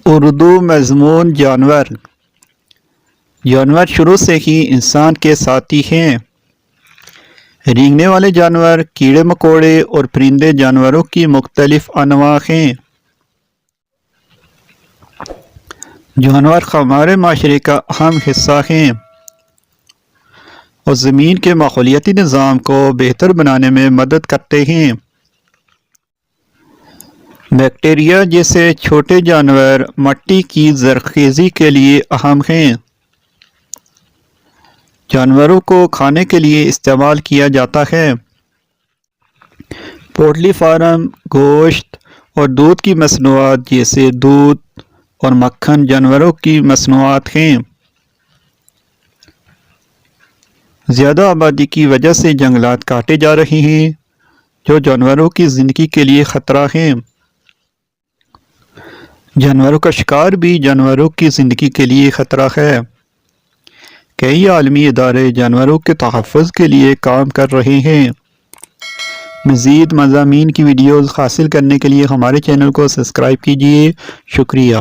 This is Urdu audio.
اردو مضمون جانور شروع سے ہی انسان کے ساتھی ہیں۔ رینگنے والے جانور، کیڑے مکوڑے اور پرندے جانوروں کی مختلف انواع ہیں۔ جانور ہمارے معاشرے کا اہم حصہ ہیں اور زمین کے ماحولیاتی نظام کو بہتر بنانے میں مدد کرتے ہیں۔ بیکٹیریا جیسے چھوٹے جانور مٹی کی زرخیزی کے لیے اہم ہیں۔ جانوروں کو کھانے کے لیے استعمال کیا جاتا ہے۔ پولٹری فارم گوشت اور دودھ کی مصنوعات جیسے دودھ اور مکھن جانوروں کی مصنوعات ہیں۔ زیادہ آبادی کی وجہ سے جنگلات کاٹے جا رہے ہیں جو جانوروں کی زندگی کے لیے خطرہ ہیں۔ جانوروں کا شکار بھی جانوروں کی زندگی کے لیے خطرہ ہے۔ کئی عالمی ادارے جانوروں کے تحفظ کے لیے کام کر رہے ہیں۔ مزید مضامین کی ویڈیوز حاصل کرنے کے لیے ہمارے چینل کو سبسکرائب کیجیے۔ شکریہ۔